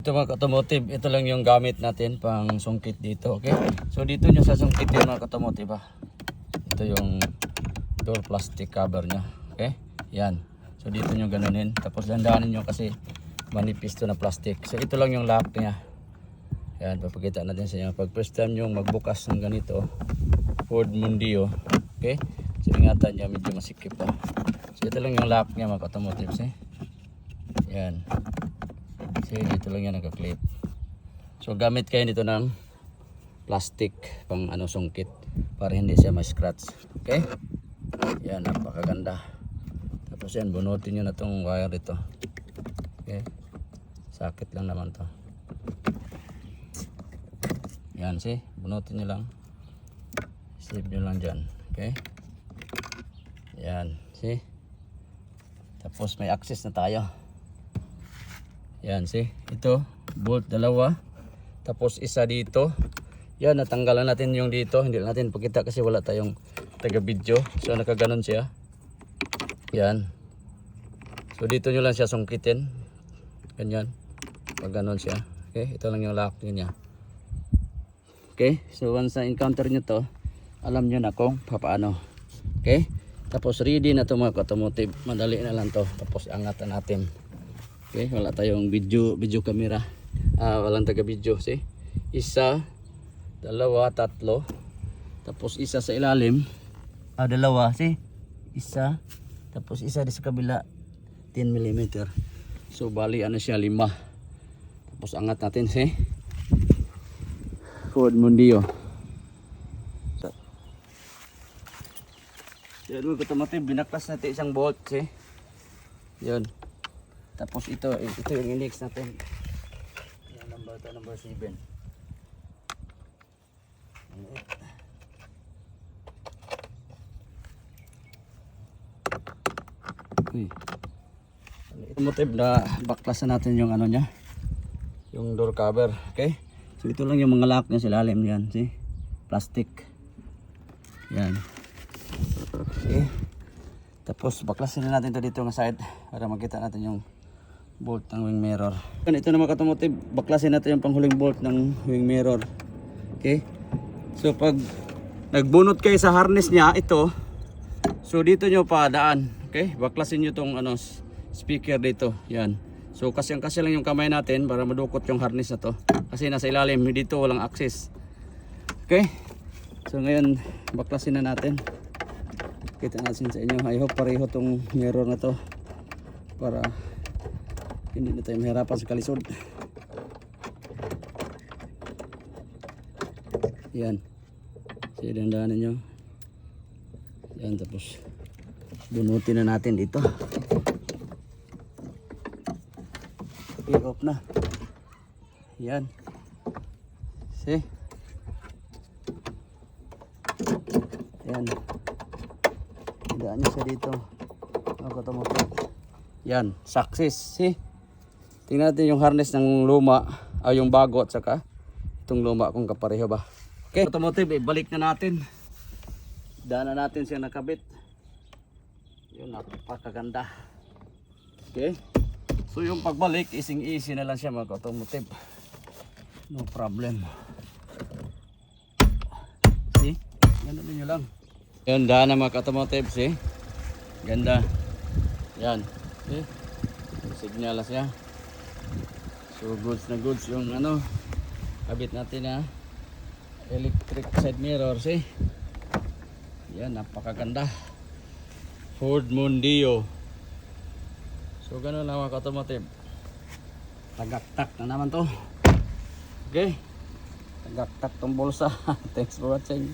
Ito mga automotive, ito lang yung gamit natin pang sungkit dito, okay? So dito nyo sa sungkit yung mga automotive ha. Ito yung door plastic cover nya, okay? Yan. So dito nyo ganunin, tapos dandanin nyo kasi manipis to na plastic. So ito lang yung lock nya. Yan, papakita natin sa inyo. Pag first time yung magbukas ng ganito, Ford Mondeo, okay? So ingatan nyo, medyo masikip pa. So ito lang yung lock nya mga automotive, see? Yan. See, dito lang yan naka-clip. So gamit kayo nito ng plastic pang sungkit para hindi siya ma-scratch. Okay? Yan, napakaganda. Tapos yan, bunutin nyo na tong wire ito. Okay? Sakit lang naman to. Yan, see? Bunutin nyo lang. Save nyo lang dyan. Okay? Yan, see? Tapos may access na tayo. Yan, see? Ito, bolt dalawa. Tapos isa dito. Yan, natanggalan natin yung dito. Hindi natin pakita kasi wala tayong taga-video. So, nakaganon siya. Yan. So, dito nyo lang siya sungkitin. Ganyan. Pag ganon siya. Okay, ito lang yung lock niya. Okay, so once na encounter nyo to, alam nyo na kung paano. Okay, tapos ready na to mga automotive. Madali na lang to. Tapos angatan natin. Okay, wala tayong video camera. Walang taga-video, see? Isa, dalawa, tatlo. Tapos isa sa ilalim. Dalawa, see? Isa. Tapos isa di sa kabila, 10 mm. So bali ano siya, 5. Tapos angat natin, see? Ford Mondeo. So, yan mga automotive, binaklas natin isang bolt, see? Yun. Tapos ito yung index natin. Yung number 7. Automotive na baklasan natin yung ano niya. Yung door cover, okay? So ito lang yung mga lock niya sa ilalim yan, see? Plastic. Yan. Okay. Tapos baklasin na natin ito dito ng side para makita natin yung bolt ng wing mirror. Ito na mga automotive, baklasin natin yung panghuling bolt ng wing mirror. Okay? So pag nagbunot kayo sa harness niya, ito, so dito nyo pa daan. Okay? Baklasin nyo tong speaker dito. Yan. So kasi lang yung kamay natin para madukot yung harness na to. Kasi nasa ilalim, dito walang access. Okay? So ngayon, baklasin na natin. Kita natin sa inyo. I hope pareho tong mirror na to para hindi na tayo mahirapan sa kalisod. Yan. So dandanan nyo. Yan, tapos bunutin na natin dito. I-off na. Yan. See? Yan. Daan nyo siya dito. Yan. Success. See? Tingnan natin yung harness ng luma, yung bago at saka itong luma kung kapareho ba. Okay, automotive, balik na natin. Daan na natin siya nakabit. Yun, napakaganda. Okay. So yung pagbalik, easy na lang siya mga automotive. No problem. See? Ganun nyo lang. Yun, daan na mga automotive, see? Ganda. Yan. See? Signal siya. So goods na goods yung kabit natin na electric side mirror, see? Yan, napakaganda. Ford Mondeo. So ganun lang mga automotive. Tagaktak na naman to. Okay? Tagaktak tong bulsa. Thanks for watching.